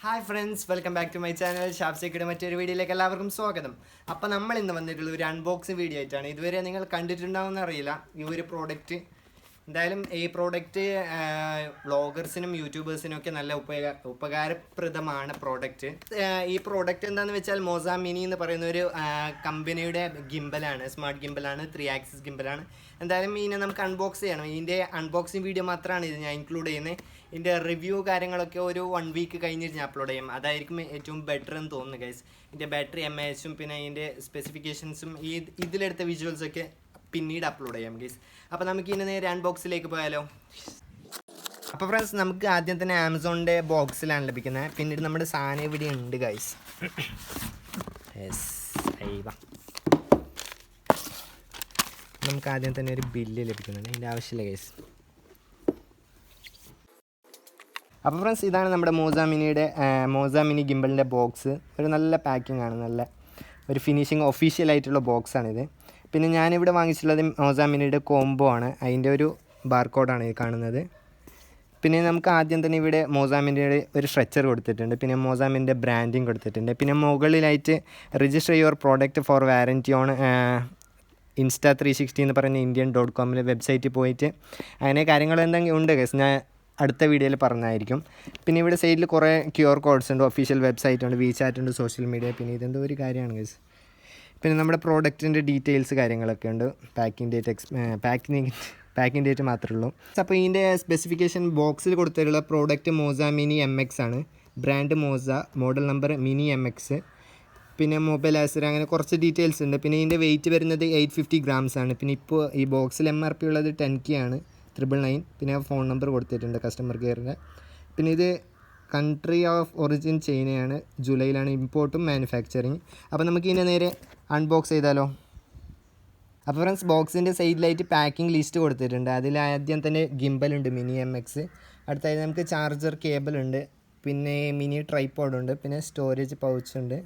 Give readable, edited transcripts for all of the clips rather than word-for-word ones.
Hi friends, welcome back to my channel. ShabzTechyയുടെ മറ്റൊരു വീഡിയോയിലേക്ക് എല്ലാവർക്കും സ്വാഗതം. അപ്പോൾ നമ്മൾ ഇന്ന് വന്നിട്ടുള്ള ഒരു അൺബോക്സിംഗ് വീഡിയോ ആയിട്ടാണ്. ഇതുവരെ നിങ്ങൾ കണ്ടിട്ടുണ്ടാവുമെന്ന് അറിയില്ല ഈ ഒരു പ്രോഡക്റ്റ്. എന്തായാലും ഈ പ്രോഡക്റ്റ് വ്ളോഗേഴ്സിനും യൂട്യൂബേഴ്സിനും ഒക്കെ നല്ല ഉപകാരപ്രദമാണ് പ്രോഡക്റ്റ്. ഈ പ്രോഡക്റ്റ് എന്താണെന്ന് വെച്ചാൽ MOZA Mini എന്ന് പറയുന്ന ഒരു കമ്പനിയുടെ ഗിംബലാണ്, സ്മാർട്ട് ഗിംബലാണ്, 3 ആക്സിസ് ഗിംബലാണ്. എന്തായാലും ഇതിനെ നമുക്ക് അൺബോക്സ് ചെയ്യണം. ഇതിൻ്റെ അൺബോക്സിംഗ് വീഡിയോ മാത്രമാണ് ഇത് ഞാൻ ഇൻക്ലൂഡ് ചെയ്യുന്നത്. ഇതിൻ്റെ റിവ്യൂ കാര്യങ്ങളൊക്കെ ഒരു 1 വീക്ക് കഴിഞ്ഞിട്ട് ഞാൻ അപ്ലോഡ് ചെയ്യും. അതായിരിക്കും ഏറ്റവും ബെറ്റർ എന്ന് തോന്നുന്നു ഗൈസ്. ഇതിൻ്റെ ബാറ്ററി MAHും പിന്നെ ഇതിൻ്റെ സ്പെസിഫിക്കേഷൻസും ഇതിലെടുത്ത വിഷ്വൽസൊക്കെ പിന്നീട് അപ്ലോഡ് ചെയ്യാം ഗൈസ്. അപ്പോൾ നമുക്ക് ഇനി നേരെ അൺബോക്സിലേക്ക് പോയാലോ. അപ്പോൾ ഫ്രണ്ട്സ്, നമുക്ക് ആദ്യം തന്നെ ആമസോണിൻ്റെ ബോക്സിലാണ് ലഭിക്കുന്നത്. പിന്നീട് നമ്മുടെ സാധനം ഇവിടെ ഉണ്ട് ഗൈസ്. നമുക്ക് ആദ്യം തന്നെ ഒരു ബില്ല് ലഭിക്കുന്നുണ്ട്, അതിൻ്റെ ആവശ്യമില്ല ഗൈസ്. അപ്പോൾ ഫ്രണ്ട്സ്, ഇതാണ് നമ്മുടെ MOZA Mini ഗിംബലിൻ്റെ ബോക്സ്. ഒരു നല്ല പാക്കിംഗ് ആണ്, നല്ല ഒരു ഫിനിഷിങ് ഒഫീഷ്യലായിട്ടുള്ള ബോക്സാണിത്. പിന്നെ ഞാനിവിടെ വാങ്ങിച്ചിട്ടുള്ളത് MOZA Miniയുടെ കോംബോ ആണ്. അതിൻ്റെ ഒരു ബാർകോഡാണ് ഈ കാണുന്നത്. പിന്നെ നമുക്ക് ആദ്യം തന്നെ ഇവിടെ MOZA Miniയുടെ ഒരു സ്ട്രെച്ചർ കൊടുത്തിട്ടുണ്ട്. പിന്നെ MOZA Miniയുടെ ബ്രാൻഡിങ് കൊടുത്തിട്ടുണ്ട്. പിന്നെ മുകളിലായിട്ട് register your product four warranty on Insta360 എന്ന് പറയുന്ന indian.com വെബ്സൈറ്റിൽ പോയിട്ട് അങ്ങനെ കാര്യങ്ങൾ എന്തെങ്കിലും ഉണ്ട് ഗൈസ്, ഞാൻ അടുത്ത വീഡിയോയിൽ പറഞ്ഞായിരിക്കും. പിന്നെ ഇവിടെ സൈഡിൽ കുറേ QR കോഡ്സ് ഉണ്ട്, ഒഫീഷ്യൽ വെബ്സൈറ്റ് ഉണ്ട്, WeChat ഉണ്ട്, സോഷ്യൽ മീഡിയ. പിന്നെ ഇതെന്തോ ഒരു കാര്യമാണ് ഗൈസ്. പിന്നെ നമ്മുടെ പ്രോഡക്റ്റിൻ്റെ ഡീറ്റെയിൽസ് കാര്യങ്ങളൊക്കെ ഉണ്ട്. പാക്കിംഗ് ഡേറ്റ് മാത്രമേ ഉള്ളൂ. അപ്പോൾ ഇതിൻ്റെ സ്പെസിഫിക്കേഷൻ ബോക്സിൽ കൊടുത്തിട്ടുള്ള പ്രോഡക്റ്റ് MOZA Mini MX ആണ്. Brand MOZA, model number Mini MX, പിന്നെ മൊബൈൽ ആസർ, അങ്ങനെ കുറച്ച് ഡീറ്റെയിൽസ് ഉണ്ട്. പിന്നെ ഇതിൻ്റെ വെയിറ്റ് വരുന്നത് 850 ഗ്രാംസ് ആണ്. പിന്നെ ഇപ്പോൾ ഈ ബോക്സിൽ MRP ഉള്ളത് 10K ആണ്, 999. പിന്നെ ഫോൺ നമ്പർ കൊടുത്തിട്ടുണ്ട് കസ്റ്റമർ കെയറിൻ്റെ. പിന്നെ ഇത് കൺട്രി ഓഫ് ഒറിജിൻ ചൈനയാണ്, ജൂലൈയിലാണ് ഇമ്പോർട്ടും മാനുഫാക്ചറിങ്. അപ്പോൾ നമുക്ക് ഇതിനെ നേരെ അൺബോക്സ് ചെയ്താലോ. അപ്പോൾ ഫ്രണ്ട്സ്, ബോക്സിൻ്റെ സൈഡിലായിട്ട് പാക്കിംഗ് ലിസ്റ്റ് കൊടുത്തിട്ടുണ്ട്. അതിൽ ആദ്യം തന്നെ ഗിംബലുണ്ട് Mini MX. അടുത്തായി നമുക്ക് ചാർജർ കേബിൾ ഉണ്ട്, പിന്നെ മിനി ട്രൈപോഡ് ഉണ്ട്, പിന്നെ സ്റ്റോറേജ് പൗച്ച് ഉണ്ട്,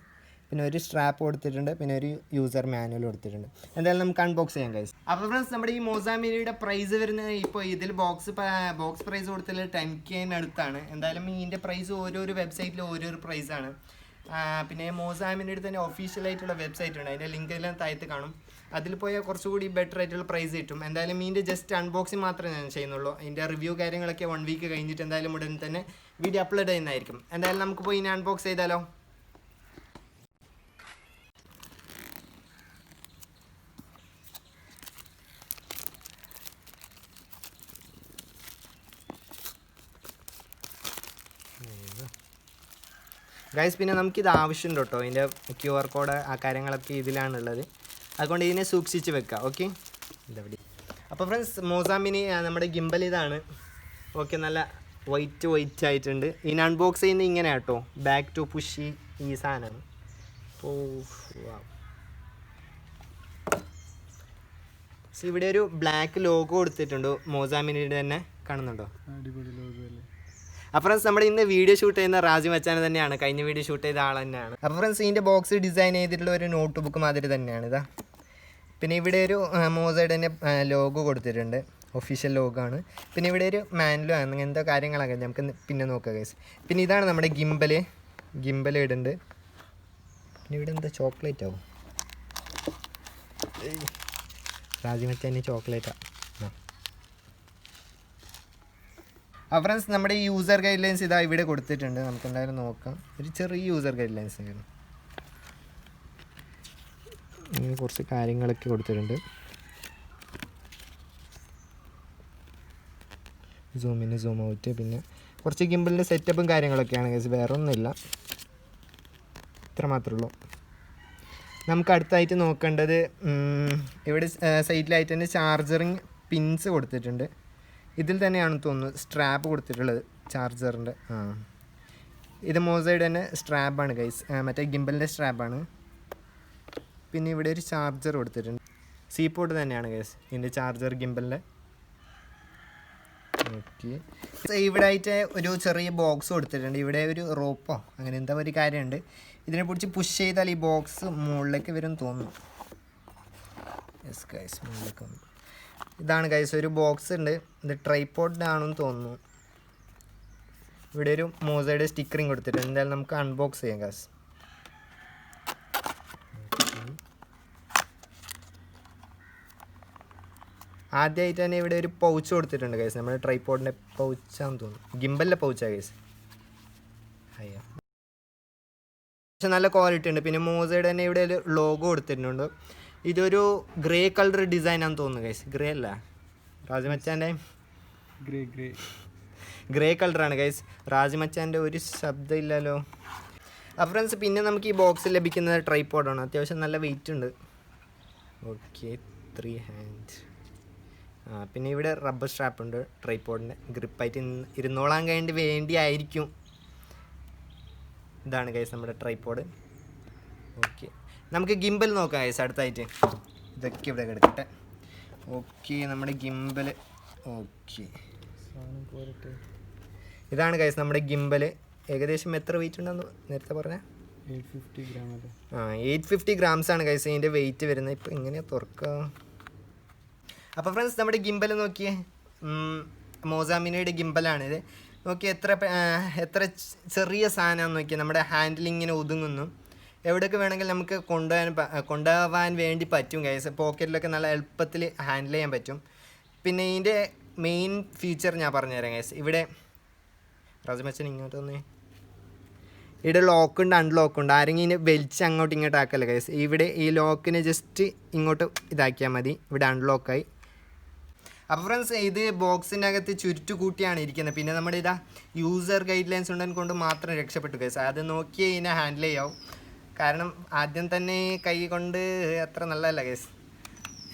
പിന്നെ ഒരു സ്ട്രാപ്പ് കൊടുത്തിട്ടുണ്ട്, പിന്നെ ഒരു യൂസർ മാനുവൽ കൊടുത്തിട്ടുണ്ട്. എന്തായാലും നമുക്ക് അൺബോക്സ് ചെയ്യാം ഗൈസ്. അപ്പോൾ ഫ്രണ്ട്സ്, നമ്മുടെ ഈ MOZA Miniയുടെ പ്രൈസ് വരുന്നത് ഇപ്പോൾ ഇതിൽ ബോക്സ് പ്രൈസ് കൊടുത്തത് 10K അടുത്താണ്. എന്തായാലും ഇതിൻ്റെ പ്രൈസ് ഓരോരോ വെബ്സൈറ്റിൽ ഓരോരോ പ്രൈസാണ്. പിന്നെ MOZA Miniയുടെ തന്നെ ഒഫീഷ്യലായിട്ടുള്ള വെബ്സൈറ്റ് ഉണ്ട്, അതിൻ്റെ ലിങ്ക് എല്ലാം താഴത്ത് കാണും. അതിൽ പോയാൽ കുറച്ചുകൂടി ബെറ്റർ ആയിട്ടുള്ള പ്രൈസ് കിട്ടും. എന്തായാലും ഇതിൻ്റെ ജസ്റ്റ് അൺബോക്സിങ് മാത്രമേ ഞാൻ ചെയ്യുന്നുള്ളൂ. അതിൻ്റെ റിവ്യൂ കാര്യങ്ങളൊക്കെ 1 വീക്ക് കഴിഞ്ഞിട്ട് എന്തായാലും ഉടൻ തന്നെ വീഡിയോ അപ്ലോഡ് ചെയ്യുന്നതായിരിക്കും. എന്തായാലും നമുക്ക് പോയി ഇനി അൺബോക്സ് ചെയ്താലോ. ഗൈസ്, പിന്നെ നമുക്കിത് ആവശ്യമുണ്ട് കേട്ടോ. ഇതിൻ്റെ QR കോഡ് ആ കാര്യങ്ങളൊക്കെ ഇതിലാണുള്ളത്, അതുകൊണ്ട് ഇതിനെ സൂക്ഷിച്ച് വെക്കാം. ഓക്കെ, ഇതെവിടെ. അപ്പോൾ ഫ്രണ്ട്സ്, MOZA Mini നമ്മുടെ ഗിംബൽ ഇതാണ്. ഓക്കെ, നല്ല വൈറ്റ് ആയിട്ടുണ്ട്. ഇതിന് അൺബോക്സ് ചെയ്യുന്നത് ഇങ്ങനെ കേട്ടോ, ബാക്ക് ടു പുഷ് ഈ സാധനമാണ്. ഇവിടെ ഒരു ബ്ലാക്ക് ലോഗോ കൊടുത്തിട്ടുണ്ട്, MOZA Miniയുടെ തന്നെ, കാണുന്നുണ്ടോ? അടിപൊളി ലോഗോ അല്ലേ. അപ്പോൾ ഫ്രണ്ട്സ്, നമ്മൾ ഇന്ന് വീഡിയോ ഷൂട്ട് ചെയ്യുന്ന റാജി മച്ചാൻ തന്നെയാണ്, കഴിഞ്ഞ വീഡിയോ ഷൂട്ട് ചെയ്ത ആൾ തന്നെയാണ്. അപ്പോൾ ഫ്രണ്ട്സ്, ഇതിൻ്റെ ബോക്സ് ഡിസൈൻ ചെയ്തിട്ടുള്ള ഒരു നോട്ട് ബുക്ക് മാതിരി തന്നെയാണ് ഇതാ. പിന്നെ ഇവിടെ ഒരു MOZAയുടെ തന്നെ ലോഗോ കൊടുത്തിട്ടുണ്ട്, ഒഫീഷ്യൽ ലോഗോ ആണ്. പിന്നെ ഇവിടെ ഒരു മാനുവൽ ആണ്, അങ്ങനത്തെ കാര്യങ്ങളൊക്കെ നമുക്ക് പിന്നെ നോക്കാം ഗൈസ്. പിന്നെ ഇതാണ് നമ്മുടെ ഗിംബൽ ഇടുന്നുണ്ട്. പിന്നെ ഇവിടെ എന്താ ചോക്ലേറ്റ് ആവും, റാജി മച്ചാൻ ചോക്ലേറ്റാണ്. ഫ്രണ്ട്സ്, നമ്മുടെ ഈ യൂസർ ഗൈഡ് ലൈൻസ് ഇതാ ഇവിടെ കൊടുത്തിട്ടുണ്ട്, നമുക്ക് എന്തായാലും നോക്കാം. ഒരു ചെറിയ യൂസർ ഗൈഡ് ലൈൻസ് ആയിരുന്നു, ഇങ്ങനെ കുറച്ച് കാര്യങ്ങളൊക്കെ കൊടുത്തിട്ടുണ്ട്. സൂം ഇൻ, സൂം ഔട്ട്, പിന്നെ കുറച്ച് ഗിംബലിൻ്റെ സെറ്റപ്പും കാര്യങ്ങളൊക്കെയാണ് ഗൈസ്, വേറെ ഒന്നുമില്ല, ഇത്ര മാത്രമേ ഉള്ളൂ. നമുക്ക് അടുത്തായിട്ട് നോക്കേണ്ടത് ഇവിടെ സൈഡിലായിട്ട് തന്നെ ചാർജറിങ് പിൻസ് കൊടുത്തിട്ടുണ്ട്. ഇതിൽ തന്നെയാണെന്ന് തോന്നുന്നു സ്ട്രാപ്പ് കൊടുത്തിട്ടുള്ളത് ചാർജറിൻ്റെ. ഇത് MOZAയുടെ തന്നെ സ്ട്രാപ്പാണ് ഗൈസ്, മറ്റേ ഗിംബലിൻ്റെ സ്ട്രാപ്പാണ്. പിന്നെ ഇവിടെ ഒരു ചാർജർ കൊടുത്തിട്ടുണ്ട്, പോർട്ട് തന്നെയാണ് ഗൈസ് ഇതിൻ്റെ ചാർജർ ഗിംബലിൻ്റെ. ഓക്കെ, ഇവിടെ ആയിട്ട് ഒരു ചെറിയ ബോക്സ് കൊടുത്തിട്ടുണ്ട്. ഇവിടെ ഒരു റോപ്പോ അങ്ങനെ എന്താ ഒരു കാര്യമുണ്ട്. ഇതിനെ പിടിച്ച് പുഷ് ചെയ്താൽ ഈ ബോക്സ് മുകളിലേക്ക് വരും തോന്നുന്നു. യെസ് ഗൈസ്, മുകളിലേക്ക് വന്നു. ഇതാണ് ഗൈസ്, ഒരു ബോക്സ് ഉണ്ട്, ഇത് ട്രൈപോഡ് ആണെന്ന് തോന്നുന്നു. ഇവിടെ ഒരു മോസയുടെ സ്റ്റിക്കറിങ് കൊടുത്തിട്ടുണ്ട്. എന്തായാലും നമുക്ക് അൺബോക്സ് ചെയ്യാം ഗൈസ്. ആദ്യമായിട്ട് തന്നെ ഇവിടെ ഒരു പൗച്ച് കൊടുത്തിട്ടുണ്ട് ഗൈസ്. നമ്മുടെ ട്രൈപോഡിൻ്റെ പൗച്ചാന്ന് തോന്നുന്നു, ഗിംബലിൻ്റെ പൗച്ചാണ് ഗൈസ്. അയ്യോ, പക്ഷെ നല്ല ക്വാളിറ്റി ഉണ്ട്. പിന്നെ മോസയുടെ തന്നെ ഇവിടെ ഒരു ലോഗോ കൊടുത്തിട്ടുണ്ട്. ഇതൊരു ഗ്രേ കളർ ഡിസൈൻ ആണെന്ന് തോന്നുന്നു ഗൈസ്. ഗ്രേ അല്ല, രാജമച്ചാൻ്റെ ഗ്രേ കളറാണ് ഗൈസ്. രാജമച്ചാൻ്റെ ഒരു ശബ്ദം ഇല്ലല്ലോ. അപ്പോൾ ഫ്രണ്ട്സ്, പിന്നെ നമുക്ക് ഈ ബോക്സിൽ ലഭിക്കുന്നത് ട്രൈപോഡാണ്. അത്യാവശ്യം നല്ല വെയിറ്റ് ഉണ്ട്. Okay, 3 hand. പിന്നെ ഇവിടെ റബ്ബർ സ്ട്രാപ്പ് ഉണ്ട് ട്രൈപോഡിൻ്റെ ഗ്രിപ്പായിട്ട് ഇരുന്നോളാൻ വേണ്ടിയായിരിക്കും. ഇതാണ് ഗൈസ് നമ്മുടെ ട്രൈപോഡ്. ഓക്കെ, നമുക്ക് ഗിംബൽ നോക്കാം ഗൈസ് അടുത്തായിട്ട്. ഇതൊക്കെ ഇവിടെ കിടക്കട്ടെ. ഓക്കെ, നമ്മുടെ ഗിംബൽ. ഓക്കെ, ഇതാണ് ഗൈസ് നമ്മുടെ ഗിംബൽ. ഏകദേശം എത്ര വെയിറ്റ് ഉണ്ടെന്ന് നേരത്തെ പറഞ്ഞാൽ 850 ഗ്രാം. 850 ഗ്രാംസ് ആണ് ഗൈസ് ഇതിൻ്റെ വെയിറ്റ് വരുന്നത്. ഇപ്പോൾ എങ്ങനെയാണ് തുറക്കുക? അപ്പോൾ ഫ്രണ്ട്സ്, നമ്മുടെ ഗിംബൽ നോക്കിയേ, മോസ മിനിയുടെ ഗിംബലാണിത്. നോക്കി എത്ര ചെറിയ സാധനമാണെന്ന് നോക്കി. നമ്മുടെ ഹാൻഡിലിങ്ങനെ ഒതുങ്ങുന്നു. എവിടെയൊക്കെ വേണമെങ്കിൽ നമുക്ക് കൊണ്ടുപോകാൻ വേണ്ടി പറ്റും ഗൈസ്. പോക്കറ്റിലൊക്കെ നല്ല എളുപ്പത്തിൽ ഹാൻഡിൽ ചെയ്യാൻ പറ്റും. പിന്നെ ഇതിൻ്റെ മെയിൻ ഫീച്ചർ ഞാൻ പറഞ്ഞുതരാം ഗൈസ്. ഇവിടെ റജമച്ചൻ ഇങ്ങോട്ട് വന്നേ. ഇവിടെ ലോക്കുണ്ട്, അൺലോക്കുണ്ട്. ആരെങ്കിലും ഇതിനെ വലിച്ച് അങ്ങോട്ടും ഇങ്ങോട്ട് ആക്കല്ല ഗൈസ്. ഇവിടെ ഈ ലോക്കിനെ ജസ്റ്റ് ഇങ്ങോട്ട് ഇതാക്കിയാൽ മതി. ഇവിടെ അൺലോക്കായി. അപ്പോൾ ഫ്രണ്ട്സ്, ഇത് ബോക്സിൻ്റെ അകത്ത് ചുരുട്ടുകൂട്ടിയാണ് ഇരിക്കുന്നത്. പിന്നെ നമ്മുടെ ഇതാ യൂസർ ഗൈഡ് ലൈൻസ് ഉണ്ടെങ്കിൽ കൊണ്ട് മാത്രം രക്ഷപ്പെട്ടു ഗൈസ്. അത് നോക്കി ഇതിനെ ഹാൻഡിൽ ചെയ്യാവും. കാരണം ആദ്യം തന്നെ കൈ കൊണ്ട് അത്ര നല്ലതല്ല ഗൈസ്.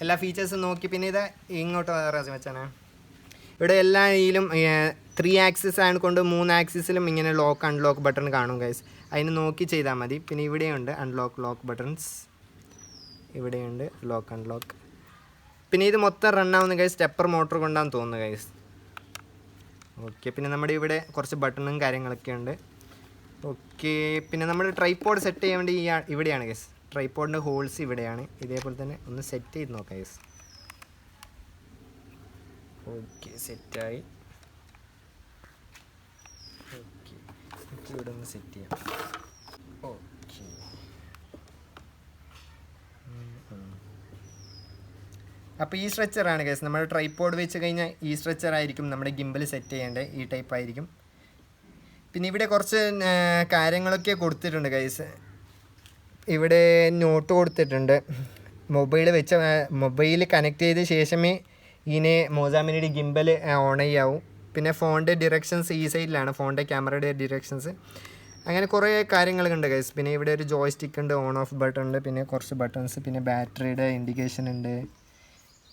എല്ലാ ഫീച്ചേഴ്സും നോക്കി. പിന്നെ ഇതാ ഇങ്ങോട്ട് റാജി വെച്ചാണ്. ഇവിടെ എല്ലാ ഇതിലും 3 ആക്സിസ് ആണ് കൊണ്ട് 3 ആക്സിസിലും ഇങ്ങനെ ലോക്ക് അൺലോക്ക് ബട്ടൺ കാണും ഗൈസ്. അതിന് നോക്കി ചെയ്താൽ മതി. പിന്നെ ഇവിടെയുണ്ട് ലോക്ക് ബട്ടൺസ്. ഇവിടെയുണ്ട് ലോക്ക് അൺലോക്ക്. പിന്നെ ഇത് മൊത്തം റണ്ണാവുന്ന ഗൈസ് സ്റ്റെപ്പർ മോട്ടർ കൊണ്ടാന്ന് തോന്നുന്നു ഗൈസ്. ഓക്കെ, പിന്നെ നമ്മുടെ ഇവിടെ കുറച്ച് ബട്ടണും കാര്യങ്ങളൊക്കെ ഉണ്ട്. ഓക്കെ, പിന്നെ നമ്മുടെ ട്രൈപോഡ് സെറ്റ് ചെയ്യാൻ വേണ്ടി ഇവിടെയാണ് ഗൈസ്. ട്രൈപോഡിൻ്റെ ഹോൾസ് ഇവിടെയാണ്. ഇതേപോലെ തന്നെ ഒന്ന് സെറ്റ് ചെയ്ത് നോക്കാം ഗൈസ്. ഓക്കെ, സെറ്റായി. ഓക്കെ, ഇവിടെ ഒന്ന് സെറ്റ് ചെയ്യാം. ഓക്കെ, അപ്പോൾ ഈ സ്ട്രെച്ചറാണ് ഗൈസ്. നമ്മൾ ട്രൈപോഡ് വെച്ച് കഴിഞ്ഞാൽ ഈ സ്ട്രെച്ചറായിരിക്കും നമ്മുടെ ഗിംബൽ സെറ്റ് ചെയ്യേണ്ടത്. ഈ ടൈപ്പ് ആയിരിക്കും. പിന്നെ ഇവിടെ കുറച്ച് കാര്യങ്ങളൊക്കെ കൊടുത്തിട്ടുണ്ട് ഗൈസ്. ഇവിടെ നോട്ട് കൊടുത്തിട്ടുണ്ട്. മൊബൈൽ കണക്ട് ചെയ്ത ശേഷമേ ഇതിനെ മോസ മിനിയുടെ ഗിംബൽ ഓൺ ചെയ്യാവും. പിന്നെ ഫോണിൻ്റെ ഡിറക്ഷൻസ് ഈ സൈഡിലാണ്, ഫോണിൻ്റെ ക്യാമറയുടെ ഡിറക്ഷൻസ്. അങ്ങനെ കുറേ കാര്യങ്ങളുണ്ട് ഗൈസ്. പിന്നെ ഇവിടെ ഒരു ജോയ് സ്റ്റിക്ക് ഉണ്ട്, ഓൺ ഓഫ് ബട്ടൺ ഉണ്ട്, പിന്നെ കുറച്ച് ബട്ടൺസ്, പിന്നെ ബാറ്ററിയുടെ ഇൻഡിക്കേഷൻ ഉണ്ട്.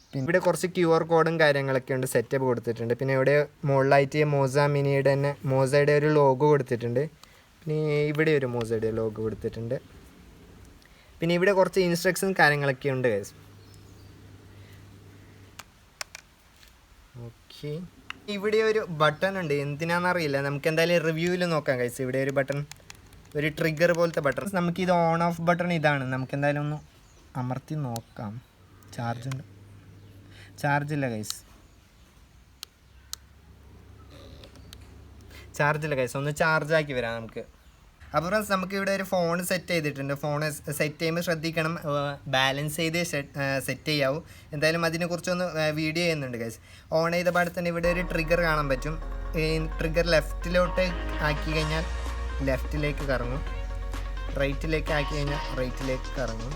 പിന്നെ ഇവിടെ കുറച്ച് QR കോഡും കാര്യങ്ങളൊക്കെ ഉണ്ട്, സെറ്റപ്പ് കൊടുത്തിട്ടുണ്ട്. പിന്നെ ഇവിടെ മുകളിലായിട്ട് മോസ മിനിയുടെ തന്നെ മോസയുടെ ഒരു ലോഗോ കൊടുത്തിട്ടുണ്ട്. പിന്നെ ഇവിടെ ഒരു മോസയുടെ ലോഗോ കൊടുത്തിട്ടുണ്ട്. പിന്നെ ഇവിടെ കുറച്ച് ഇൻസ്ട്രക്ഷൻ കാര്യങ്ങളൊക്കെ ഉണ്ട് ഗൈസ്. ഓക്കെ, ഇവിടെ ഒരു ബട്ടൺ ഉണ്ട്, എന്തിനാണെന്നറിയില്ല. നമുക്ക് എന്തായാലും റിവ്യൂവിൽ നോക്കാം ഗൈസ്. ഇവിടെ ഒരു ബട്ടൺ, ഒരു ട്രിഗർ പോലത്തെ ബട്ടൺ. നമുക്കിത് ഓൺ ഓഫ് ബട്ടൺ ഇതാണ്. നമുക്ക് എന്തായാലും ഒന്ന് അമർത്തി നോക്കാം. ചാർജില്ല ഗൈസ്. ഒന്ന് ചാർജാക്കി വരാം നമുക്ക്. അപ്പോൾ ഫ്രണ്ട്സ്, നമുക്ക് ഇവിടെ ഒരു ഫോൺ സെറ്റ് ചെയ്തിട്ടുണ്ട്. ഫോൺ സെറ്റ് ചെയ്യുമ്പോൾ ശ്രദ്ധിക്കണം, ബാലൻസ് ചെയ്ത് സെറ്റ് ചെയ്യാവൂ. എന്തായാലും അതിനെക്കുറിച്ചൊന്ന് വീഡിയോ ചെയ്യുന്നുണ്ട് ഗൈസ്. ഓൺ ചെയ്ത പാടെ തന്നെ ഇവിടെ ഒരു ട്രിഗർ കാണാൻ പറ്റും. ഈ ട്രിഗർ ലെഫ്റ്റിലോട്ട് ആക്കി കഴിഞ്ഞാൽ ലെഫ്റ്റിലേക്ക് കറങ്ങും, റൈറ്റിലേക്ക് ആക്കി കഴിഞ്ഞാൽ റൈറ്റിലേക്ക് കറങ്ങും.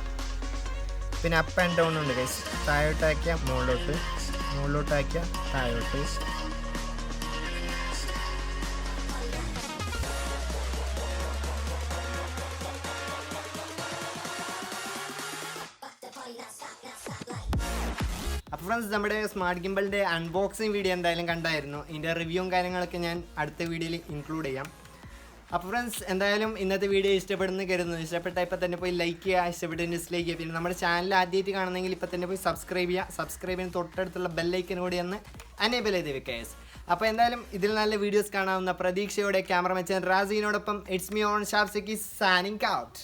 പിന്നെ അപ്പ് ആൻഡ് ഡൗൺ ഉണ്ട് ഗൈസ്. താഴോട്ടാക്കിയാൽ മുകളിലോട്ടാക്കിയാൽ താഴോട്ട്. അപ്പോൾ ഫ്രണ്ട്സ്, നമ്മുടെ സ്മാർട്ട് ഗിംബലിൻ്റെ അൺബോക്സിങ് വീഡിയോ എന്തായാലും കണ്ടായിരുന്നു. ഇതിൻ്റെ റിവ്യൂവും കാര്യങ്ങളൊക്കെ ഞാൻ അടുത്ത വീഡിയോയിൽ ഇൻക്ലൂഡ് ചെയ്യാം. അപ്പോൾ ഫ്രണ്ട്സ്, എന്തായാലും ഇന്നത്തെ വീഡിയോ ഇഷ്ടപ്പെടുന്നു കരുതുന്നു. ഇഷ്ടപ്പെട്ട ഇപ്പോൾ തന്നെ പോയി ലൈക്ക് ചെയ്യുക, ഇഷ്ടപ്പെട്ട് ഡിസ്ലൈക്ക് ചെയ്യുക. പിന്നെ നമ്മുടെ ചാനൽ ആദ്യമായിട്ട് കാണുന്നെങ്കിൽ ഇപ്പോൾ തന്നെ പോയി സബ്സ്ക്രൈബ് ചെയ്യുക. സബ്സ്ക്രൈബ് ചെയ്യുന്ന തൊട്ടടുത്തുള്ള ബെല്ലൈക്കൻ കൂടി ഒന്ന് അനേബിൾ ചെയ്ത് വെക്കുക. അപ്പോൾ എന്തായാലും ഇതിൽ നല്ല വീഡിയോസ് കാണാവുന്ന പ്രതീക്ഷയോടെ ക്യാമറമാൻ റാസിനോടൊപ്പം ഇറ്റ്സ് മീ ഓൺ ഷാബ്സെക്കി സൈനിങ് ഔട്ട്.